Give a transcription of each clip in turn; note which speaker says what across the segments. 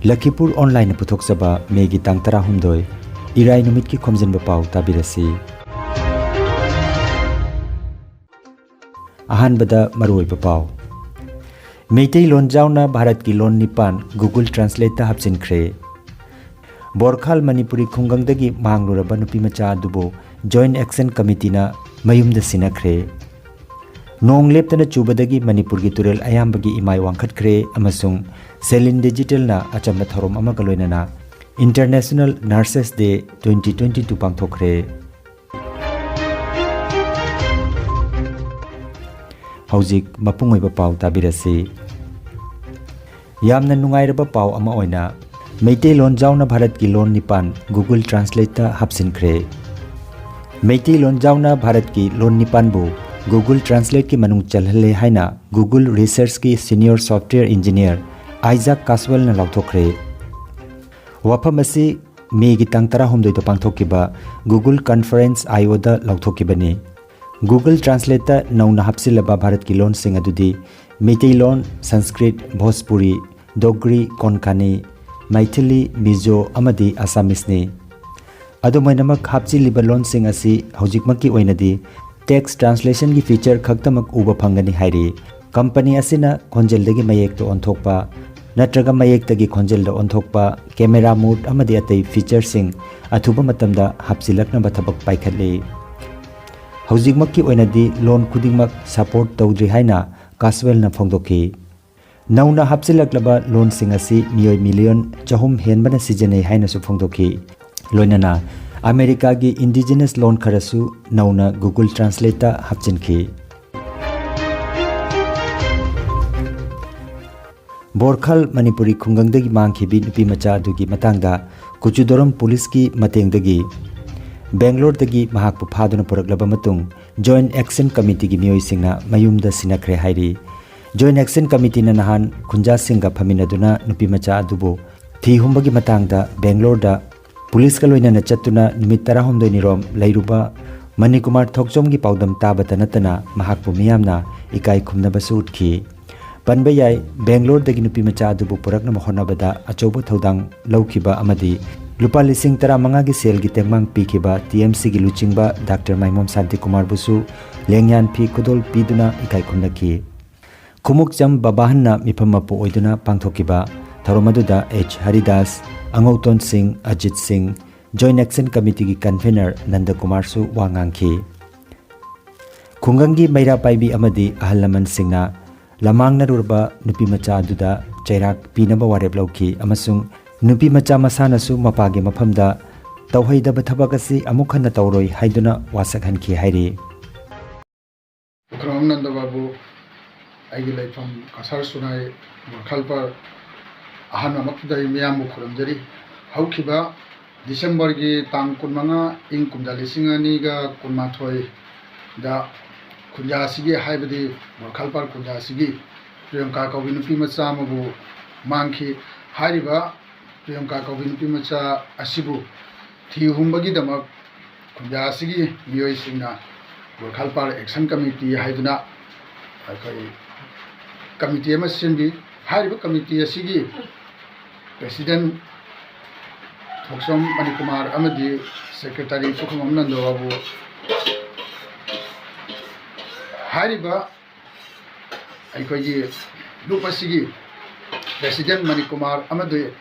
Speaker 1: Lakhipur online puthokchaba megi tang 16 irai numit ki Khomjinba Pao tabirasi ahanbada maroiba paw Meitei lon jauna Bharat ki lon nipan Google Translate ta hapchinkhre Borkhal Manipuri khungangdagi mangluraba nupi macha adubo Joint Action Committee na mayumda sinakhre Nong leptana chubadagi Manipur gi turel ayambagi imai wangkhatkre amasung Selin Digital na achamba thorom ama kaloinana International Nurses Day 2022 pangthokre Haujik mapungoiba paw tabirasi Yamna nungairaba paw ama oina Meitei lon jauna Bharat ki lon nipan Google Translate ta hapsinkhre Meitei lon jauna Bharat ki lon nipan bu Google Translate ki manung chalhale haina Google Research ki Senior Software Engineer Isaac Caswell na lauthokre Wafam asi Mei gi tang 16 to pangthokiba Google Conference IO da lauthokibani Google Translate ta nauna hapsilaba Bharat ki lon sing adudi Meitei lon Sanskrit Bhojpuri Dogri Konkani Maithili Mizo amadi Assamese ni adumainamak hapchi liba lon sing asi hojikmaki oinadi text translation gi feature khaktamak uba phangani hairi company asina khonjel dagi mayek to onthokpa natraga mayek tagi khonjel da onthokpa camera mode amadi atei feature sing athuba matamda hapsilakna bathabak paikhatle hojikmaki oinadi lon khudingmak support tawdri haina Caswell na phongdoki nauna hapsilaklaba lon sing asi miyoi million chahum henbana sijanei haina su phongdoki loinana America gi indigenous loan kharasu nauna Google Translate ta hapchinki Borkhal Manipuri khungangdagi mangkhibi nupi macha adugi matangda Kuchudoram police ki matengdagi Bangalore dagi mahakpu phaduna poraklaba matung Joint Action Committee gi miyoi singna mayumda sinakhre hairi Joint Action Committee na nahan khunja singa phaminaduna nupi macha adubo thi humbagi matangda Bangalore da Police ka loina na chatuna numit 19 nirom lairuba Manikumar Thokchom gi paudam tabata natana mahakpu miyamna ikai khumnaba su utkhi panba yai Bangalore dagi nupi macha adubu purakna mahonabada achobo thodang laukhiba amadi lupa lising 15 gi sel gi tengmang pikhiba TMC gi luchingba Dr. Maimom Santi Kumar busu lengyan phi khudol piduna ikai khumnaki Khumukcham babahanna miphammapu oiduna pangthokiba Tharomaduda H Haridas Angauton Singh Ajit Singh Joint Action Committee ki convener Nanda Kumar su wangangki Khungangi Maira Paibi amadi Ahalaman Singna Lamangna Rurba Nupi Macha Duda Chairak Pinaba Warep Lauki amasung Nupi Macha Masana su mapagi maphamda Tauhaida Bathabakasi Amukhana Tauroi Haiduna Wasakhanki Hairi
Speaker 2: Ukram Nanda Babu Aigi Laifam Kasar Sunai Khalpa Ahana Makdai Miyamu Kuramjari Haukiba December gi tang kunmanga ing kumjalisingani ga kunmathoi da kunjasigi haibadi Borkhalpar kunjasigi Priyanka Kaubinupi macha mabu mangki hariba Priyanka Kaubinupi macha asibu thi humbagi damak kunjasigi miyoi singna Borkhalpar Action Committee haiduna akai committee ama simbi hariba committee asigi President Thoksom Manikumar amadi Secretary Sukham Nando Babu hariba aikogi lupasigi President Manikumar amadi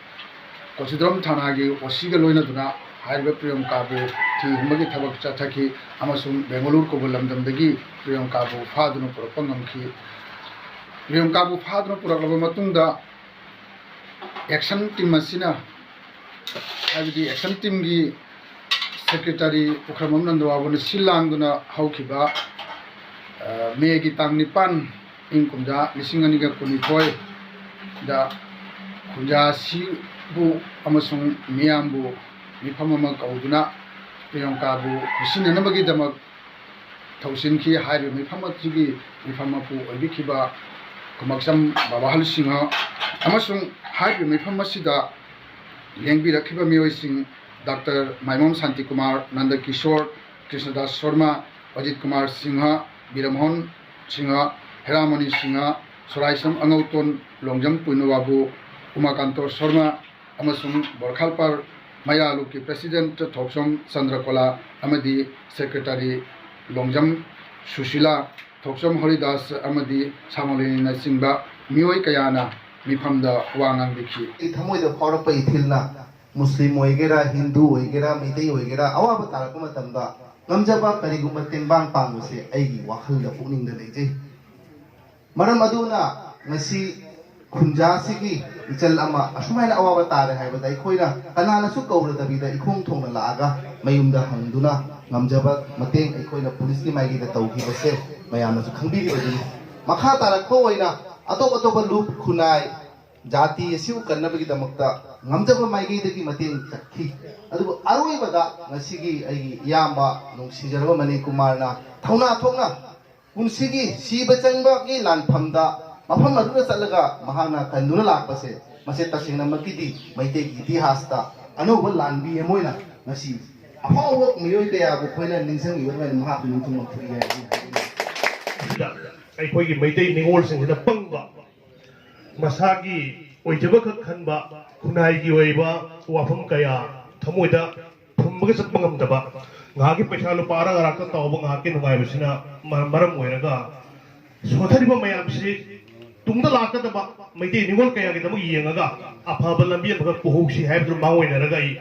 Speaker 2: Kochidram Thanagi Osiga loina duna hariba Priyanka bu thi humbagi thabak chathaki amasung Bangalore ko lamdamdagi Priyanka bu phadunu propangamki Priyanka bu phadunu puraklaba matungda Action team asina habidi action team gi secretary Ukramam Nando Babu silangduna haukhiba Mei gi tang nipan ingkumja lisingani ga kunithoi da kunja si bu amasung miyambu mifamama kauduna Priyanka bu kusinanabagi damak thausinki hari mifamati mifamapu obikhiba kumaksam babahal singha amasung hari mifamasida Lengbi Rakhiba Miyoi Singh Dr. Maimom Santi Kumar Nanda Kishore Krishnadas Sharma Ajit Kumar Singha Biramhon Singha Heramani Singha Soraisam Angauton Longjam Puinababu Umakanto Sharma अमसुंग बोरखालपार मयालू की president Thoksom Chandrakola अमदी secretary Longjam Sushila Thoksom Haridas अमदी सामोलिना सिंबा मियोय कयाना मिफमदा वांगांग दिखी
Speaker 3: थमोइद फाउरप इथिलना मुस्लिम होइगेरा Hindu होइगेरा Meitei होइगेरा अवाब Tarak मतमदा ngамjaba karigumba tenbang panguse aigi wakhalda pukningda leije maram aduna ngasi khunjasigi ichal ama asumaina awaba tare haibada ikhoina kanana su kaurada bida ikhong thongna laaga mayumda hangduna ngamjaba mateng ikhoina police ki maigi da tauki base mayamna su khangbiri baduni makha tarak ko oina atop loop khunai jati asiu kannabagi damakta ngamjaba maigi dagi mateng takhi adugo aroi bada ngasigi ai yamba nungsijaraba mani kumarna thauna thongna punsigi siba changba ki lanphamda mafam aduna salaga mahana kanduna lakpase mase tasingna makidi maite ki itihasta anuba lanbi emoina ngasi ahawo miyoi kaya bu khoina ningsang iwa maha nungtung mangthuri ya
Speaker 4: ai khoi gi maite ningol sing da pangba masagi oijaba ka khanba khunai gi oiba wafam kaya थमोइदा थम्बगे सत्पंगम दबा ngaги पैसा लो पारा गराक तावब ngaके नुगाय बसिना मरम ओइरगा सोथरिबा मयामसि तुंगदा लाका दबा मैते निगोल कया गे दमु येंगा अफाब लंबी भग पोहोसी HYBE मा ओइनरगा इ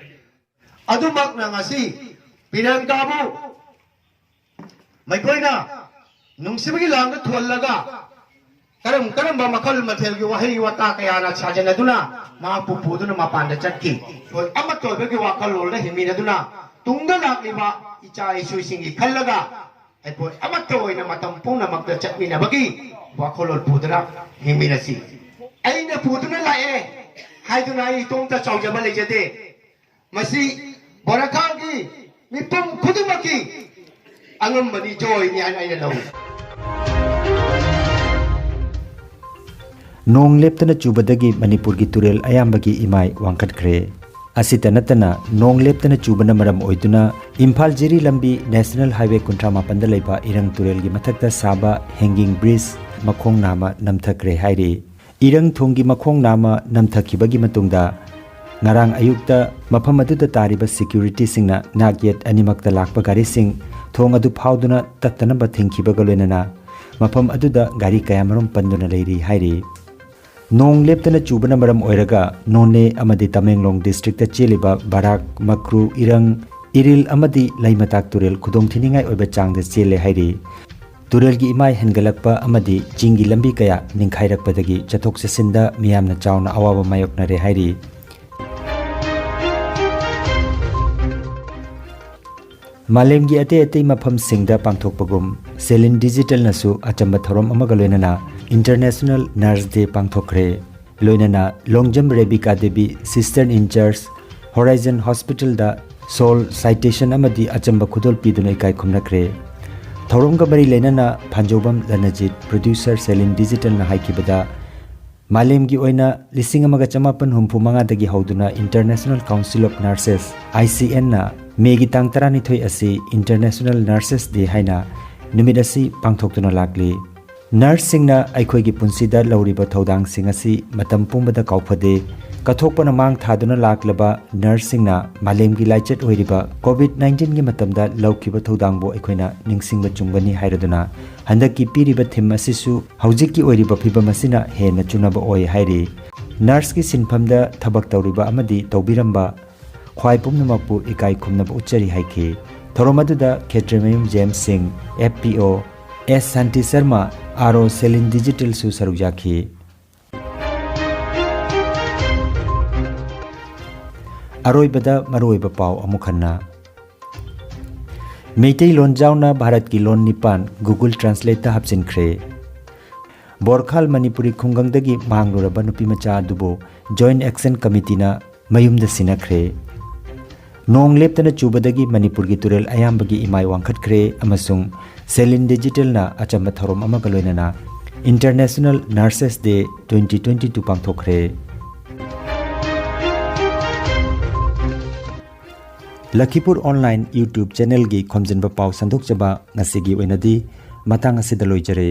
Speaker 5: अदुमक ना ngasi पिरंकाबु मैकोइना नुंसिबगी लांग थोलगा करम मखल मथेल की वही वता कयाना साजनदुना मा पुपुदुना मपान चटकी तो अमत तोबगी वाकल लोल हिमिनदुना तुंगदा लाकिबा इचा इशुसिंगी खल्लगा अको अमत ओइना मतम पुना मक्त चटमिनबगी वाकल लोल पुदना हिमिनसी अइना पुदुना लाए हाइदुना इ तोंता चौजबा लेजते मसी बरखागी मिपुम खुदुमकी अंगम बनी जोय नि आइना लो
Speaker 1: नोंग लेप्तना चुबदगी मणिपुर की तुरेल अयाम्बगी इमाई वांकटख्रे असिता नतना नोंग लेप्तना चुबना मरम ओइदुना इम्फाल जिरी लंबी नेशनल हाईवे कुंट्रा मापंदा लेबा इरंग तुरेल की मथक्ता साबा हैंगिंग ब्रिज मखोंग नामा नमथक्रे हाइरे इरंग थोंगी मखोंग नामा नमथखिबगी मतुंगदा ngarang ayukta mafam aduda tariba security singna nagyet animakta lakpa gari sing thong adu phauduna tattana ba thingkiba galena mafam aduda gari kayamarum panduna leiri hairi nong leptana chubana maram oiraga none amadi tamenglong district ta cheliba barak makru irang iril amadi laimatak turel khudong thiningai oiba changda chele hairi turel gi imai hengalakpa amadi chingi lambi kaya ningkhairakpadagi chathok sesinda miyamna chawna awaba mayokna re hairi मालेमगी अते अते मफम सिंगदा पांथोकपगुम सेलिन digital नसु अचंबा थरोम अमगा लोइनना इंटरनेशनल नर्स डे पांथोखरे लोइनना Longjam Rebika Devi sister incharge horizon hospital दा सोल साइटेशन अमदी अचंबा खुदोल पिदुन इकाय खुमनखरे थरोम का बरी लेनना फांजोबम लनजित प्रोड्यूसर सेलिन डिजिटल ना हाइकिबदा मालेमगी ओइना लिसिंग अमगा चमापन हुमफु मंगादगी हौदुना international council of nurses ICN ना मेगी तांग तरानिथोय असि इंटरनेशनल नर्सेस डे हाइना नुमित असि पांथोक्तुना लागली नर्स सिंगना अखोयगी पुंसिदा लौरिबा थौदांग सिंग असि मतम पुंबदा काउफदे कथोकपना मांग थादुना लागलबा नर्स सिंगना मालेमगी लाइचेट ओइरिबा कोविड-19 गी मतमदा लौखिबा थौदांगबो अखोयना निंगसिंगबा चुंगबनी हाइरदुना हंदकी पीरिबा थिम असिसु हौजिककी ओइरिबा फिबम असिना हेना चुनबा ओइ हाइरि नर्स की सिनफमदा थबक तौरिबा अमदी तौबिरंबा ख्वाई पुमनमकपु इकाई खुमनबा उच्चरी हाइखि थोरोमदुदा खेत्रेमयम जेम्स सिंह FPO S शांति शर्मा RO सेलिन डिजिटल सु सरुजाखि अरोइबदा मरोइबा पाव अमुखन्ना मेइतै लोन जाउना भारत की लोन निपान गूगल ट्रांसलेट हापसिनख्रे बोरखाल मणिपुरी खुंगंगदगी मांगलुरबा नुपी मचा दुबो जॉइंट एक्शन कमिटीना मयुमदा सिनख्रे नोंग लेप्तना चुबदगी मणिपुर की तुरेल अयाम्बगी इमाई वांखटख्रे अमसुंग सेलिन डिजिटल ना अचंबा थरोम अमगा लोइनना इंटरनेशनल नर्सेस डे 2022 पांथोखरे लखीपुर ऑनलाइन यूट्यूब चैनल की खोमजिनबा पाव संदोकचबा ngasi gi oinadi matang asida loijare।